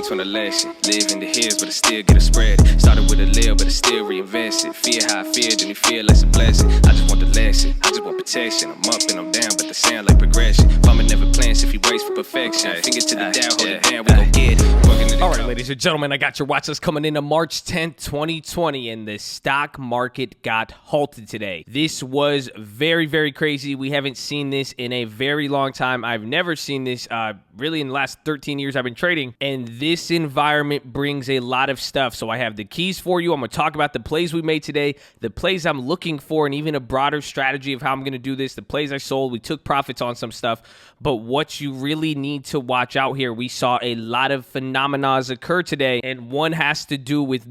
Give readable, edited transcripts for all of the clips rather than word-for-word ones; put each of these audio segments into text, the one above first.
learned to an election. Live in the hills, but I still get a spread. Started with a little, but I still reinvest it. Fear how I feel, then you feel less a blessing. I just want the lesson, I just want protection. I'm up and I'm down, but they sound like progression. Farmer never plans if he waits for perfection. Finger to the down, hold it down, we gon' get it. All right, ladies and gentlemen, I got your watch list coming into March 10th, 2020, and the stock market got halted today. This was very, very crazy. We haven't seen this in a very long time. I've never seen this really in the last 13 years I've been trading, and this environment brings a lot of stuff. So I have the keys for you. I'm going to talk about the plays we made today, the plays I'm looking for, and even a broader strategy of how I'm going to do this, the plays I sold. We took profits on some stuff, but what you really need to watch out here, we saw a lot of phenomena occur today, and one has to do with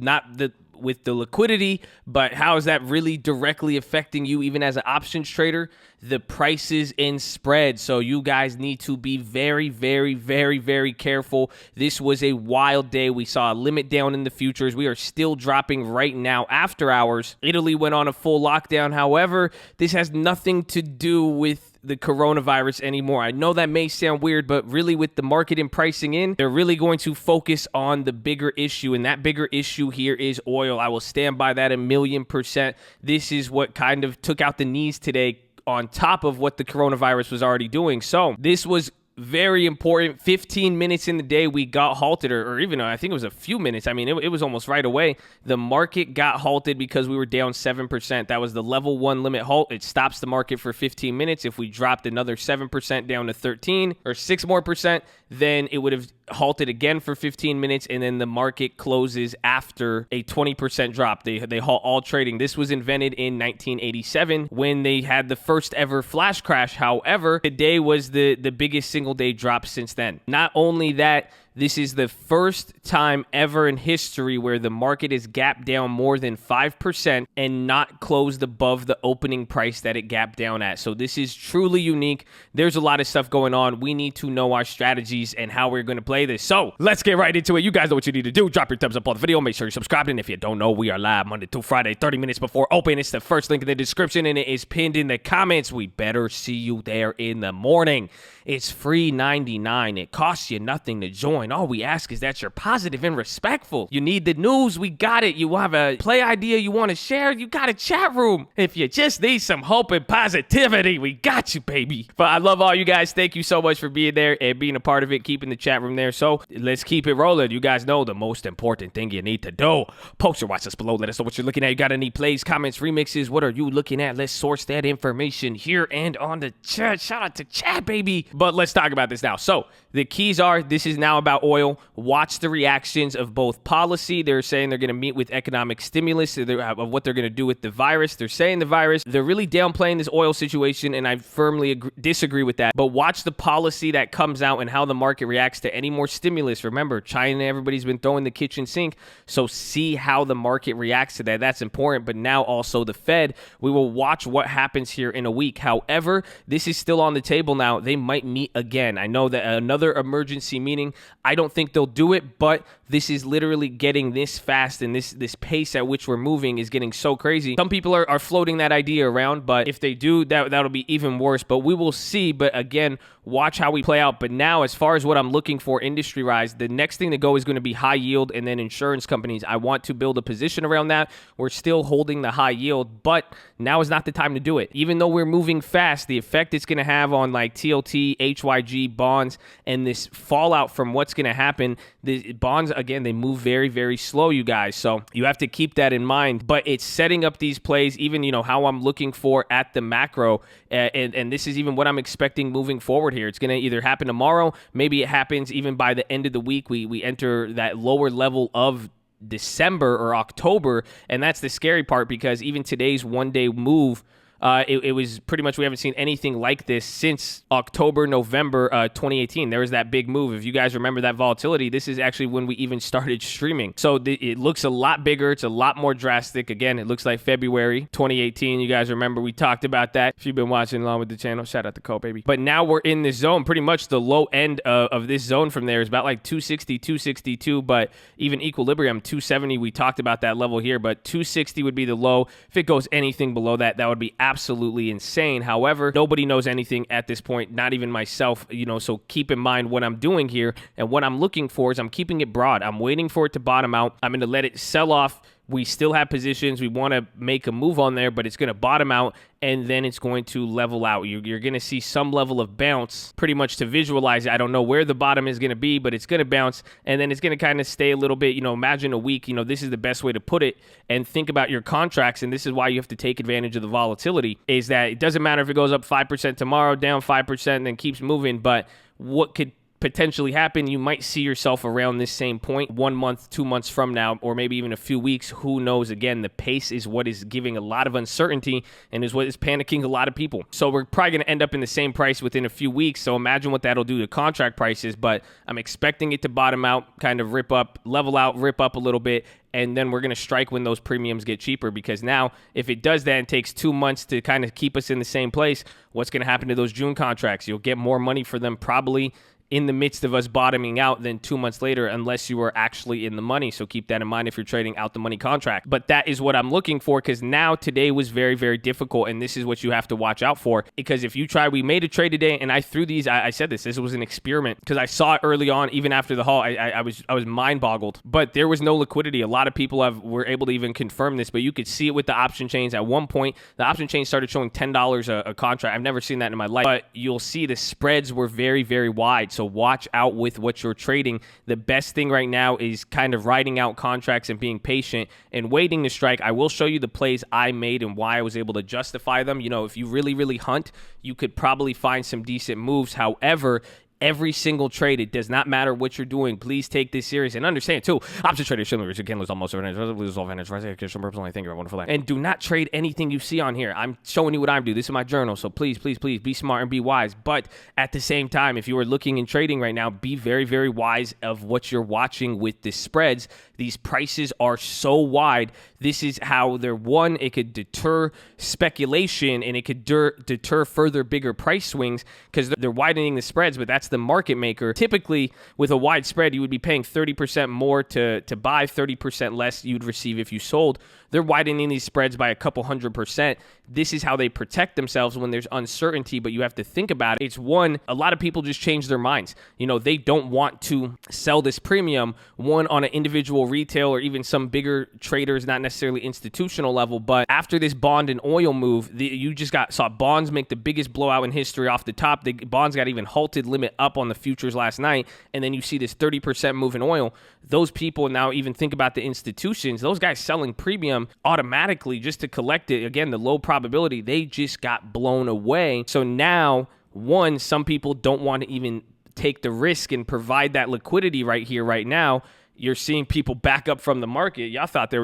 with the liquidity, but how is that really directly affecting you even as an options trader? The prices in spread. So you guys need to be very, very, very, very careful. This was a wild day. We saw a limit down in the futures. We are still dropping right now after hours. Italy went on a full lockdown. However, this has nothing to do with the coronavirus anymore. I know that may sound weird, but really with the market and pricing in, they're really going to focus on the bigger issue, and that bigger issue here is oil. I will stand by that 1,000,000%. This is what kind of took out the knees today on top of what the coronavirus was already doing. So this was very important. 15 minutes in the day, we got halted, or even I think it was a few minutes. I mean, it was almost right away. The market got halted because we were down 7%. That was the level 1 limit halt. It stops the market for 15 minutes. If we dropped another 7% down to 13 or 6 more percent, then it would have halted again for 15 minutes, and then the market closes after a 20% drop. They halt all trading. This was invented in 1987 when they had the first ever flash crash. However, today was the biggest single day drop since then. Not only that, this is the first time ever in history where the market is gapped down more than 5% and not closed above the opening price that it gapped down at. So this is truly unique. There's a lot of stuff going on. We need to know our strategies and how we're going to play this. So let's get right into it. You guys know what you need to do. Drop your thumbs up on the video. Make sure you're subscribed. And if you don't know, we are live Monday through Friday, 30 minutes before open. It's the first link in the description, and it is pinned in the comments. We better see you there in the morning. It's free 99. It costs you nothing to join. All we ask is that you're positive and respectful. You need the news, we got it. You have a play idea you want to share, you got a chat room. If you just need some hope and positivity, we got you, baby. But I love all you guys. Thank you so much for being there and being a part of it, keeping the chat room there. So let's keep it rolling. You guys know the most important thing you need to do. Post your watch list below. Let us know what you're looking at. You got any plays, comments, remixes? What are you looking at? Let's source that information here and on the chat. Shout out to chat, baby. But let's talk about this now. So the keys are, this is now about oil. Watch the reactions of both policy. They're saying they're going to meet with economic stimulus of what they're going to do with the virus. They're saying the virus. They're really downplaying this oil situation, and I firmly disagree with that. But watch the policy that comes out and how the market reacts to any more stimulus. Remember, China, everybody's been throwing the kitchen sink. So see how the market reacts to that. That's important. But now also the Fed, we will watch what happens here in a week. However, this is still on the table now. They might meet again. I know that another emergency meeting, I don't think they'll do it, but this is literally getting this fast, and this pace at which we're moving is getting so crazy. Some people are floating that idea around, but if they do, that'll be even worse. But we will see. But again, watch how we play out. But now, as far as what I'm looking for industry-wise, the next thing to go is going to be high yield and then insurance companies. I want to build a position around that. We're still holding the high yield, but now is not the time to do it. Even though we're moving fast, the effect it's going to have on like TLT, HYG, bonds, and this fallout from what's going to happen, the bonds, again, they move very, very slow, you guys. So you have to keep that in mind. But it's setting up these plays, even, how I'm looking for at the macro. And this is even what I'm expecting moving forward here. It's going to either happen tomorrow. Maybe it happens even by the end of the week. We enter that lower level of December or October. And that's the scary part, because even today's one-day move, it was pretty much, we haven't seen anything like this since October, November 2018. There was that big move. If you guys remember that volatility, this is actually when we even started streaming. So it looks a lot bigger. It's a lot more drastic. Again, it looks like February 2018. You guys remember we talked about that. If you've been watching along with the channel, shout out to Cole, baby. But now we're in this zone. Pretty much the low end of this zone from there is about like 260, 262, but even equilibrium, 270. We talked about that level here, but 260 would be the low. If it goes anything below that, that would be absolutely insane. However, nobody knows anything at this point, not even myself, so keep in mind what I'm doing here. And what I'm looking for is I'm keeping it broad. I'm waiting for it to bottom out. I'm going to let it sell off. We still have positions. We want to make a move on there, but it's going to bottom out, and then it's going to level out. You're going to see some level of bounce pretty much to visualize it. I don't know where the bottom is going to be, but it's going to bounce, and then it's going to kind of stay a little bit. Imagine a week. This is the best way to put it, and think about your contracts, and this is why you have to take advantage of the volatility, is that it doesn't matter if it goes up 5% tomorrow, down 5%, and then keeps moving, but what could potentially happen, you might see yourself around this same point 1 month, 2 months from now, or maybe even a few weeks. Who knows? Again, the pace is what is giving a lot of uncertainty and is what is panicking a lot of people. So we're probably going to end up in the same price within a few weeks. So imagine what that'll do to contract prices, but I'm expecting it to bottom out, kind of rip up, level out, rip up a little bit, and then we're going to strike when those premiums get cheaper, because now if it does that and takes 2 months to kind of keep us in the same place, what's going to happen to those June contracts? You'll get more money for them probably in the midst of us bottoming out than 2 months later, unless you are actually in the money. So keep that in mind if you're trading out the money contract. But that is what I'm looking for, because now today was very, very difficult, and this is what you have to watch out for. Because if you try, we made a trade today, and I threw these, I said this was an experiment, because I saw it early on, even after the haul, I was mind boggled. But there was no liquidity. A lot of people were able to even confirm this, but you could see it with the option chains. At one point, the option chain started showing $10 a contract. I've never seen that in my life, but you'll see the spreads were very, very wide. So watch out with what you're trading. The best thing right now is kind of riding out contracts and being patient and waiting to strike. I will show you the plays I made and why I was able to justify them. If you really, really hunt, you could probably find some decent moves. However, every single trade, it does not matter what you're doing. Please take this serious and understand too. Option traders similar. You can lose almost every lose all advantage. Only think you're wonderful. And do not trade anything you see on here. I'm showing you what I'm doing. This is my journal. So please, please, please be smart and be wise. But at the same time, if you are looking and trading right now, be very, very wise of what you're watching with the spreads. These prices are so wide. This is how it could deter speculation, and it could deter further bigger price swings, because they're widening the spreads, but that's the market maker. Typically, with a wide spread, you would be paying 30% more to buy, 30% less you'd receive if you sold. They're widening these spreads by a couple 100%. This is how they protect themselves when there's uncertainty, but you have to think about it. It's one, a lot of people just change their minds. They don't want to sell this premium, one, on an individual retail or even some bigger traders, not necessarily institutional level. But after this bond and oil move, you just saw bonds make the biggest blowout in history off the top. The bonds got even halted limit up on the futures last night, and then you see this 30% move in oil. Those people now, even think about the institutions, those guys selling premium automatically just to collect it. Again, the low probability, they just got blown away. So now, one, some people don't want to even take the risk and provide that liquidity right here, right now. You're seeing people back up from the market. You guys thought they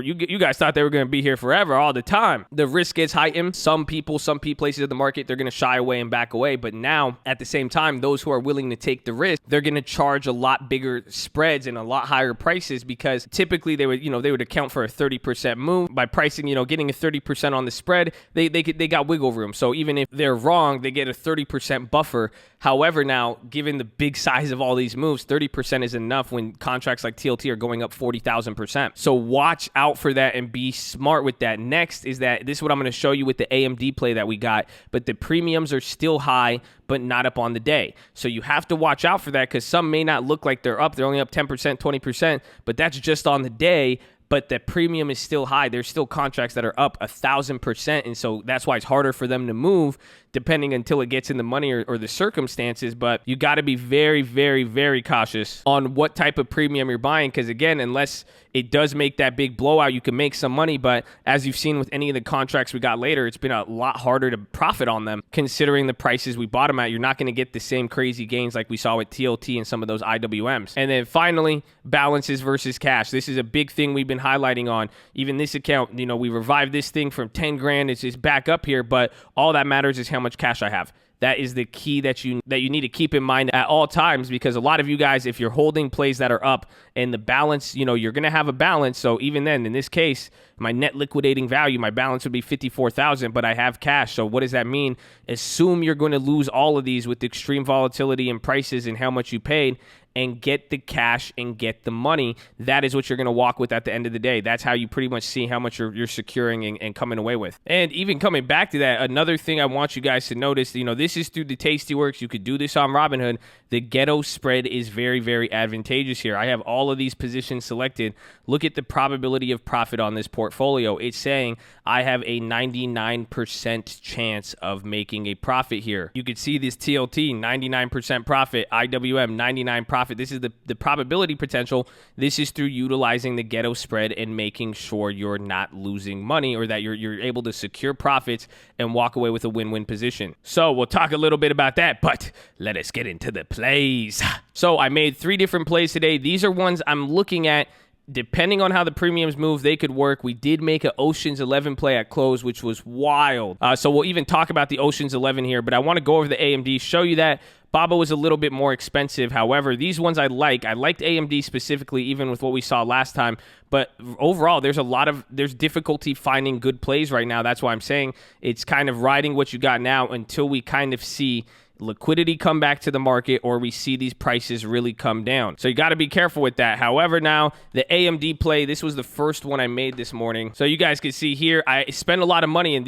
were going to be here forever, all the time. The risk gets heightened. Some places of the market, they're going to shy away and back away. But now, at the same time, those who are willing to take the risk, they're going to charge a lot bigger spreads and a lot higher prices, because typically they would account for a 30% move by pricing. Getting a 30% on the spread, they got wiggle room. So even if they're wrong, they get a 30% buffer. However, now, given the big size of all these moves, 30% is enough when contracts like TLT are going up 40,000%. So watch out for that and be smart with that. Next is this is what I'm going to show you with the AMD play that we got, but the premiums are still high, but not up on the day. So you have to watch out for that, because some may not look like they're up. They're only up 10%, 20%, but that's just on the day. But the premium is still high. There's still contracts that are up 1,000%. And so that's why it's harder for them to move, depending until it gets in the money or the circumstances. But you got to be very, very, very cautious on what type of premium you're buying. Because again, unless it does make that big blowout, you can make some money. But as you've seen with any of the contracts we got later, it's been a lot harder to profit on them, considering the prices we bought them at. You're not going to get the same crazy gains like we saw with TLT and some of those IWMs. And then finally, balances versus cash. This is a big thing we've been highlighting on. Even this account, we revived this thing from 10 grand. It's just back up here, but all that matters is how much cash I have. That is the key that you need to keep in mind at all times, because a lot of you guys, if you're holding plays that are up and the balance, you're going to have a balance. So even then, in this case, my net liquidating value, my balance would be 54,000, but I have cash. So what does that mean? Assume you're going to lose all of these with extreme volatility in prices and how much you paid. and get the cash and get the money. That is what you're going to walk with at the end of the day. That's how you pretty much see how much you're securing and coming away with. And even coming back to that, another thing I want you guys to notice, this is through the Tastyworks. You could do this on Robinhood. The ghetto spread is very, very advantageous here. I have all of these positions selected. Look at the probability of profit on this portfolio. It's saying I have a 99% chance of making a profit here. You could see this TLT, 99% profit, IWM, 99 profit. This is the probability potential. This is through utilizing the ghetto spread and making sure you're not losing money, or that you're able to secure profits and walk away with a win-win position. So we'll talk a little bit about that, but let us get into the plays. So I made 3 different plays today. These are ones I'm looking at. Depending on how the premiums move, they could work. We did make an Ocean's 11 play at close, which was wild. So we'll even talk about the Ocean's 11 here, but I want to go over the AMD, show you that BABA was a little bit more expensive. However, these ones I like. I liked AMD specifically, even with what we saw last time. But overall, there's difficulty finding good plays right now. That's why I'm saying it's kind of riding what you got now until we kind of see liquidity come back to the market, or we see these prices really come down. So you got to be careful with that. However, now the AMD play, this was the first one I made this morning. So you guys can see here, I spent a lot of money, and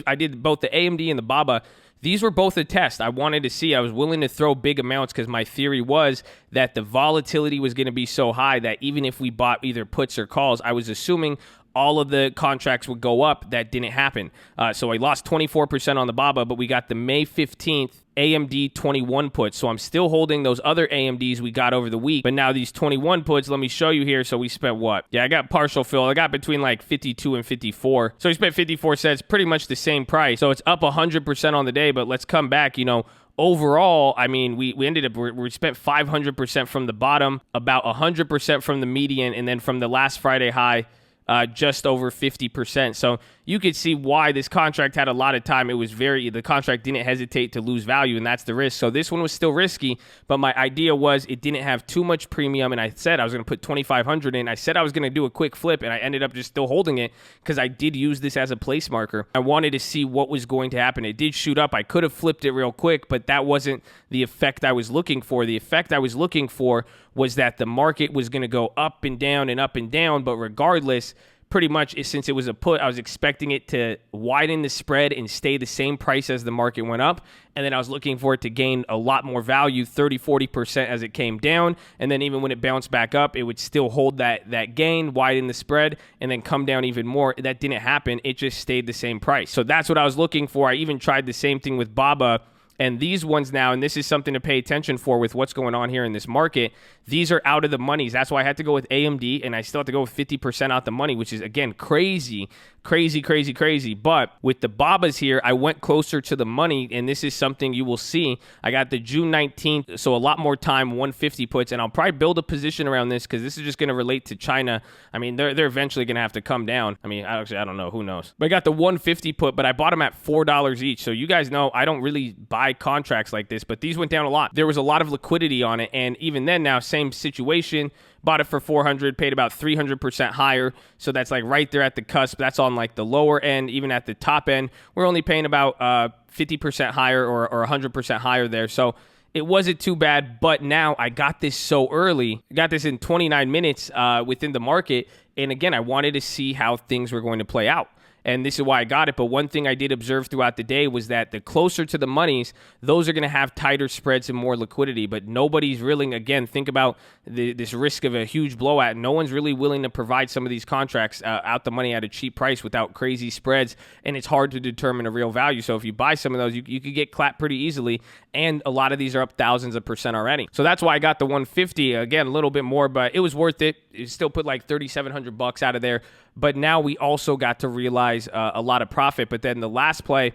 I did both the AMD and the BABA. These were both a test. I wanted to see. I was willing to throw big amounts because my theory was that the volatility was going to be so high that even if we bought either puts or calls, I was assuming all of the contracts would go up. That didn't happen. So I lost 24% on the BABA, but we got the May 15th AMD 21 puts. So I'm still holding those other AMDs we got over the week. But now these 21 puts, let me show you here. So we spent what? Yeah, I got partial fill. I got between like 52 and 54. So we spent 54 cents, pretty much the same price. So it's up 100% on the day, but let's come back, overall, I mean, we ended up, we spent 500% from the bottom, about 100% from the median, and then from the last Friday high, just over 50%. So you could see why this contract had a lot of time. The contract didn't hesitate to lose value, and that's the risk. So this one was still risky, but my idea was it didn't have too much premium, and I said I was going to put 2,500 in. I said I was going to do a quick flip, and I ended up just still holding it because I did use this as a place marker. I wanted to see what was going to happen. It did shoot up. I could have flipped it real quick, but that wasn't the effect I was looking for. The effect I was looking for was that the market was going to go up and down, but regardless, pretty much, since it was a put, I was expecting it to widen the spread and stay the same price as the market went up. And then I was looking for it to gain a lot more value, 30-40% as it came down. And then even when it bounced back up, it would still hold that gain, widen the spread, and then come down even more. That didn't happen. It just stayed the same price. So that's what I was looking for. I even tried the same thing with BABA. And these ones now, and this is something to pay attention for with what's going on here in this market, these are out of the monies. That's why I had to go with AMD, and I still have to go with 50% out the money, which is, again, crazy. But with the BABAs here, I went closer to the money, and this is something you will see. I got the June 19th, so a lot more time, 150 puts, and I'll probably build a position around this because this is just going to relate to China. I mean, they're eventually going to have to come down. I mean, I don't know. Who knows? But I got the 150 put, but I bought them at $4 each. So you guys know I don't really buy contracts like this, but these went down a lot. There was a lot of liquidity on it, and even then now, same situation. Bought it for 400, paid about 300% higher. So that's like right there at the cusp. That's on like the lower end. Even at the top end, we're only paying about 50% higher or 100% higher there. So it wasn't too bad, but now I got this so early. I got this in 29 minutes within the market. And again, I wanted to see how things were going to play out. And this is why I got it. But one thing I did observe throughout the day was that the closer to the monies, those are going to have tighter spreads and more liquidity. But nobody's really, again, think about this risk of a huge blowout. No one's really willing to provide some of these contracts out the money at a cheap price without crazy spreads. And it's hard to determine a real value. So if you buy some of those, you could get clapped pretty easily. And a lot of these are up thousands of percent already. So that's why I got the 150. Again, a little bit more, but it was worth it. It still put like $3,700 out of there. But now we also got to realize a lot of profit. But then the last play,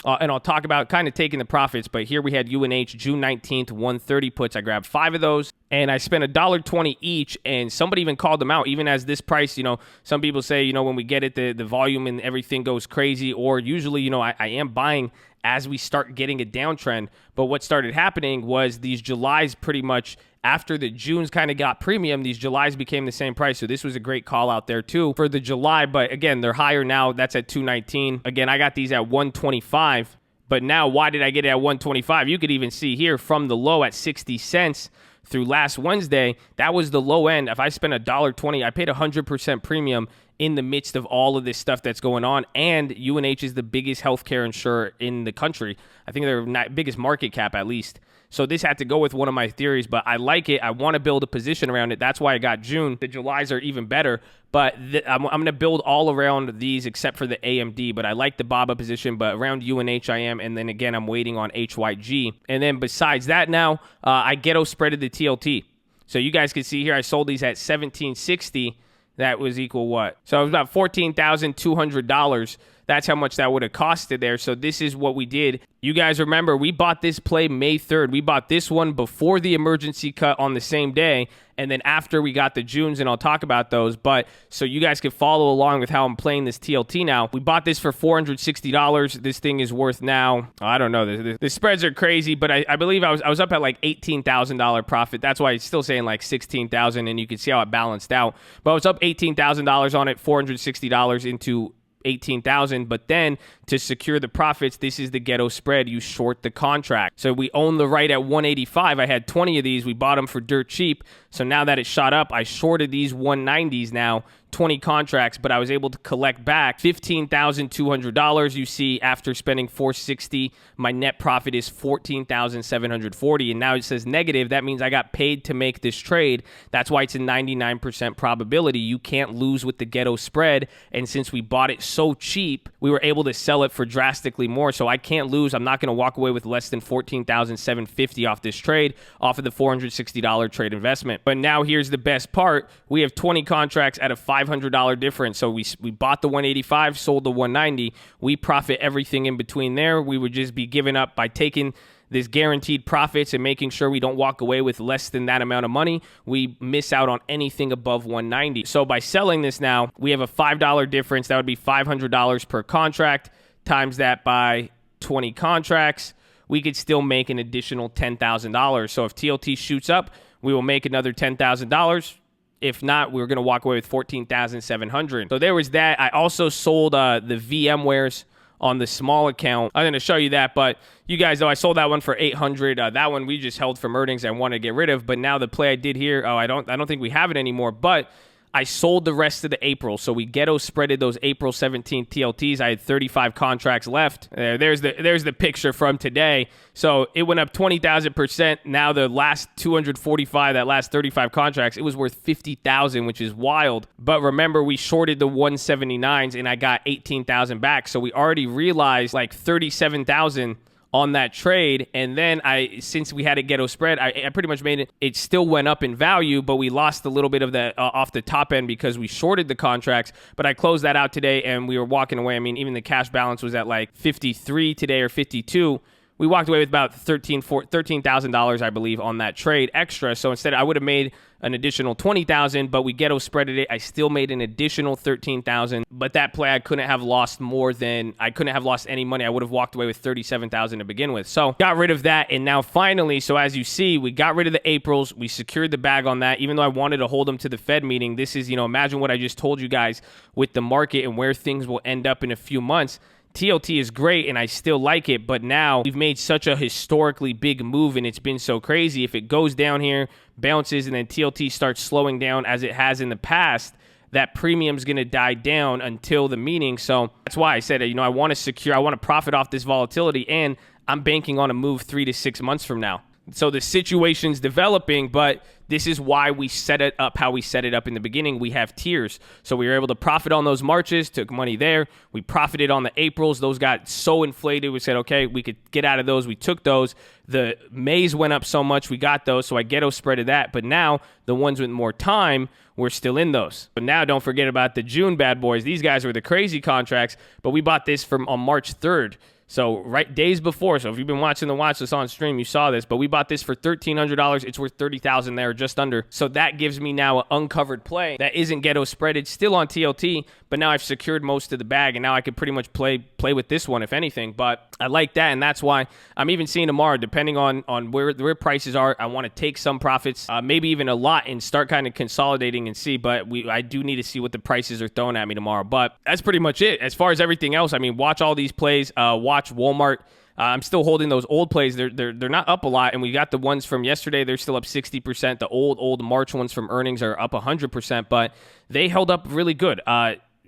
and I'll talk about kind of taking the profits, but here we had UNH June 19th, 130 puts. I grabbed 5 of those, and I spent $1.20 each, and somebody even called them out, even as this price, some people say, when we get it, the volume and everything goes crazy, or usually, I am buying as we start getting a downtrend. But what started happening was these Julys pretty much, after the Junes kind of got premium, these Julys became the same price. So this was a great call out there too for the July. But again, they're higher now. That's at 219. Again, I got these at 125. But now, why did I get it at 125? You could even see here from the low at 60 cents through last Wednesday, that was the low end. If I spent $1.20, I paid 100% premium in the midst of all of this stuff that's going on. And UNH is the biggest healthcare insurer in the country. I think they're not biggest market cap, at least. So this had to go with one of my theories, but I like it. I want to build a position around it. That's why I got June. The Julys are even better, but I'm going to build all around these except for the AMD, but I like the BABA position, but around UNH I am, and then again, I'm waiting on HYG. And then besides that now, I ghetto spreaded the TLT. So you guys can see here, I sold these at $17.60. That was equal what? So it was about $14,200. That's how much that would have costed there. So this is what we did. You guys remember, we bought this play May 3rd. We bought this one before the emergency cut on the same day, and then after we got the Junes, and I'll talk about those. But so you guys can follow along with how I'm playing this TLT now. We bought this for $460. This thing is worth now, I don't know. The spreads are crazy, but I believe I was up at like $18,000 profit. That's why it's still saying like $16,000, and you can see how it balanced out. But I was up $18,000 on it, $460 into 18,000, but then to secure the profits, this is the ghetto spread. You short the contract. So we own the right at 185. I had 20 of these. We bought them for dirt cheap. So now that it shot up, I shorted these 190s now, 20 contracts, but I was able to collect back $15,200. You see, after spending $460, my net profit is $14,740, and now it says negative. That means I got paid to make this trade. That's why it's a 99% probability. You can't lose with the ghetto spread, and since we bought it so cheap, we were able to sell it for drastically more, so I can't lose. I'm not going to walk away with less than $14,750 off this trade, off of the $460 trade investment. But now here's the best part. We have 20 contracts at a $500 difference. So we bought the 185, sold the 190. We profit everything in between there. We would just be giving up by taking this guaranteed profits and making sure we don't walk away with less than that amount of money. We miss out on anything above 190. So by selling this now, we have a $5 difference. That would be $500 per contract. Times that by 20 contracts, we could still make an additional $10,000. So if TLT shoots up, we will make another $10,000. If not, we're going to walk away with $14,700. So there was that. I also sold the VMwares on the small account. I'm going to show you that, but you guys know I sold that one for $800. That one we just held from earnings and wanted to get rid of. But now the play I did here, I don't think we have it anymore. But I sold the rest of the April. So we ghetto spreaded those April 17th TLTs. I had 35 contracts left. There's the picture from today. So it went up 20,000%. Now the last 245, that last 35 contracts, it was worth 50,000, which is wild. But remember, we shorted the 179s and I got 18,000 back. So we already realized like 37,000 on that trade. And then since we had a ghetto spread, I pretty much made it still went up in value, but we lost a little bit of that off the top end because we shorted the contracts. But I closed that out today and we were walking away. I mean, even the cash balance was at like 53 today or 52. We walked away with about $13,000, I believe, on that trade extra. So instead, I would have made an additional $20,000, but we ghetto spreaded it. I still made an additional $13,000. But that play, I couldn't have lost any money. I would have walked away with $37,000 to begin with. So got rid of that. And now finally, so as you see, we got rid of the Aprils. We secured the bag on that. Even though I wanted to hold them to the Fed meeting, this is, imagine what I just told you guys with the market and where things will end up in a few months. TLT is great and I still like it, but now we've made such a historically big move and it's been so crazy. If it goes down here, bounces, and then TLT starts slowing down as it has in the past, that premium's going to die down until the meeting. So that's why I said, I want to profit off this volatility, and I'm banking on a move 3 to 6 months from now. So the situation's developing, but this is why we set it up how we set it up in the beginning. We have tiers. So we were able to profit on those Marches, took money there. We profited on the Aprils. Those got so inflated. We said, okay, we could get out of those. We took those. The Mays went up so much. We got those. So I ghetto spreaded that. But now the ones with more time, we're still in those. But now don't forget about the June bad boys. These guys were the crazy contracts, but we bought this on March 3rd. So right days before. So if you've been watching the Watchlist on stream, you saw this. But we bought this for $1,300. It's worth $30,000 there, just under. So that gives me now an uncovered play that isn't ghetto spreaded, still on TLT. But now I've secured most of the bag, and now I could pretty much play with this one, if anything. But I like that, and that's why I'm even seeing tomorrow, depending on where prices are, I want to take some profits, maybe even a lot, and start kind of consolidating and see. But I do need to see what the prices are throwing at me tomorrow. But that's pretty much it. As far as everything else, I mean, watch all these plays. Watch Walmart. I'm still holding those old plays. They're not up a lot, and we got the ones from yesterday. They're still up 60%. The old March ones from earnings are up 100%, but they held up really good.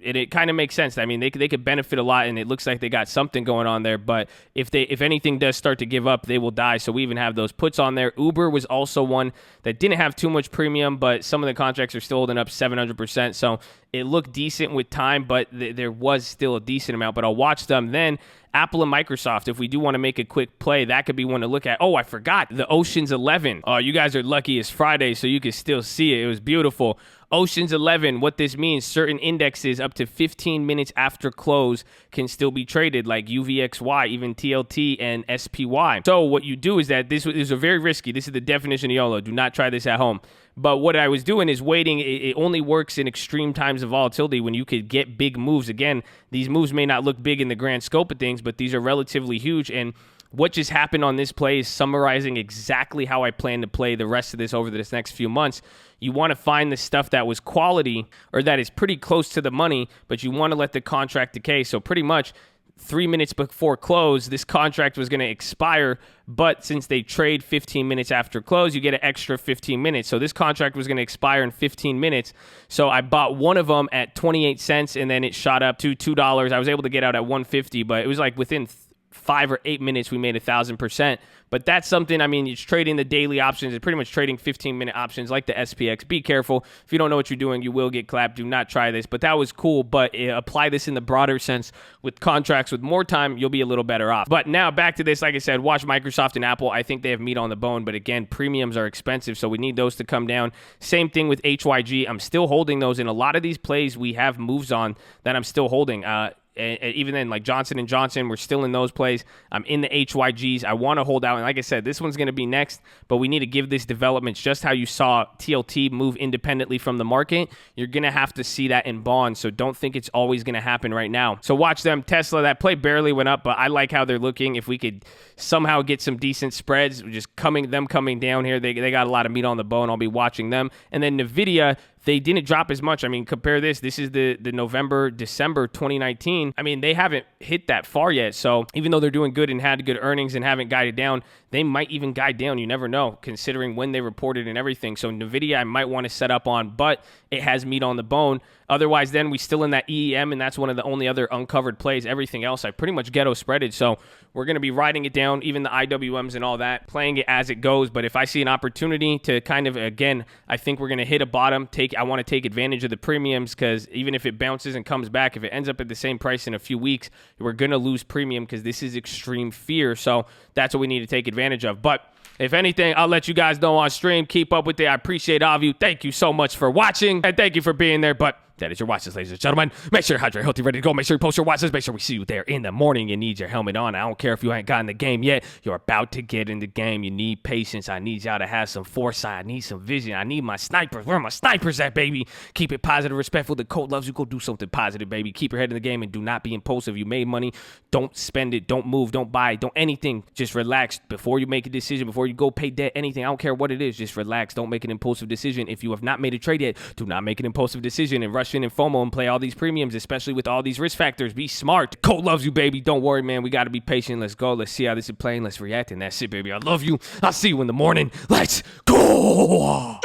It kind of makes sense. I mean, they could benefit a lot, and it looks like they got something going on there. But if anything does start to give up, they will die. So we even have those puts on there. Uber was also one that didn't have too much premium, but some of the contracts are still holding up 700%. So it looked decent with time, but there was still a decent amount. But I'll watch them then. Apple and Microsoft, if we do want to make a quick play, that could be one to look at. Oh, I forgot. The Ocean's 11. Oh, you guys are lucky it's Friday, so you can still see it. It was beautiful. Ocean's 11, what this means, certain indexes up to 15 minutes after close can still be traded, like UVXY, even TLT and SPY. So what you do is that this is a very risky. This is the definition of YOLO. Do not try this at home. But what I was doing is waiting. It only works in extreme times of volatility when you could get big moves. Again, these moves may not look big in the grand scope of things, but these are relatively huge. And what just happened on this play is summarizing exactly how I plan to play the rest of this over this next few months. You want to find the stuff that was quality or that is pretty close to the money, but you want to let the contract decay. So pretty much 3 minutes before close, this contract was going to expire, but since they trade 15 minutes after close, you get an extra 15 minutes. So this contract was going to expire in 15 minutes. So I bought one of them at 28 cents, and then it shot up to $2. I was able to get out at 150, but it was like within 5 or 8 minutes, we made 1,000%. But that's something, I mean, it's trading the daily options. It's pretty much trading 15-minute options like the SPX. Be careful. If you don't know what you're doing, you will get clapped. Do not try this. But that was cool. But apply this in the broader sense with contracts with more time, you'll be a little better off. But now back to this. Like I said, watch Microsoft and Apple. I think they have meat on the bone. But again, premiums are expensive, so we need those to come down. Same thing with HYG. I'm still holding those. In a lot of these plays, we have moves on that I'm still holding. And even then, like Johnson & Johnson, we're still in those plays. I'm in the HYGs. I want to hold out. And like I said, this one's going to be next, but we need to give this developments just how you saw TLT move independently from the market. You're going to have to see that in bonds, so don't think it's always going to happen right now. So watch them. Tesla, that play barely went up, but I like how they're looking. If we could somehow get some decent spreads, just coming down here, they got a lot of meat on the bone. I'll be watching them. And then NVIDIA, they didn't drop as much. I mean, compare this. This is the November, December 2019. I mean, they haven't hit that far yet. So even though they're doing good and had good earnings and haven't guided down, they might even guide down. You never know, considering when they reported and everything. So NVIDIA, I might want to set up on, but it has meat on the bone. Otherwise, then we still in that EEM, and that's one of the only other uncovered plays. Everything else, I pretty much ghetto spreaded. So we're going to be riding it down, even the IWMs and all that, playing it as it goes. But if I see an opportunity to kind of, again, I think we're going to hit a bottom. I want to take advantage of the premiums, because even if it bounces and comes back, if it ends up at the same price in a few weeks, we're going to lose premium because this is extreme fear. So that's what we need to take advantage of. But if anything, I'll let you guys know on stream. Keep up with it. I appreciate all of you. Thank you so much for watching, and thank you for being there. But that is your watch list, ladies and gentlemen. Make sure you're hydrated, healthy, ready to go. Make sure you post your watch list. Make sure we see you there in the morning. You need your helmet on. I don't care if you ain't gotten the game yet. You're about to get in the game. You need patience. I need y'all to have some foresight. I need some vision. I need my snipers. Where are my snipers at, baby? Keep it positive, respectful. The code loves you. Go do something positive, baby. Keep your head in the game and do not be impulsive. You made money. Don't spend it. Don't move. Don't buy it. Don't anything. Just relax before you make a decision, before you go pay debt, anything. I don't care what it is. Just relax. Don't make an impulsive decision. If you have not made a trade yet, do not make an impulsive decision and rush in and FOMO and play all these premiums, especially with all these risk factors. Be smart. Code loves you, baby. Don't worry, man. We got to be patient. Let's go. Let's see how this is playing. Let's react. And that's it, baby. I love you. I'll see you in the morning. Let's go.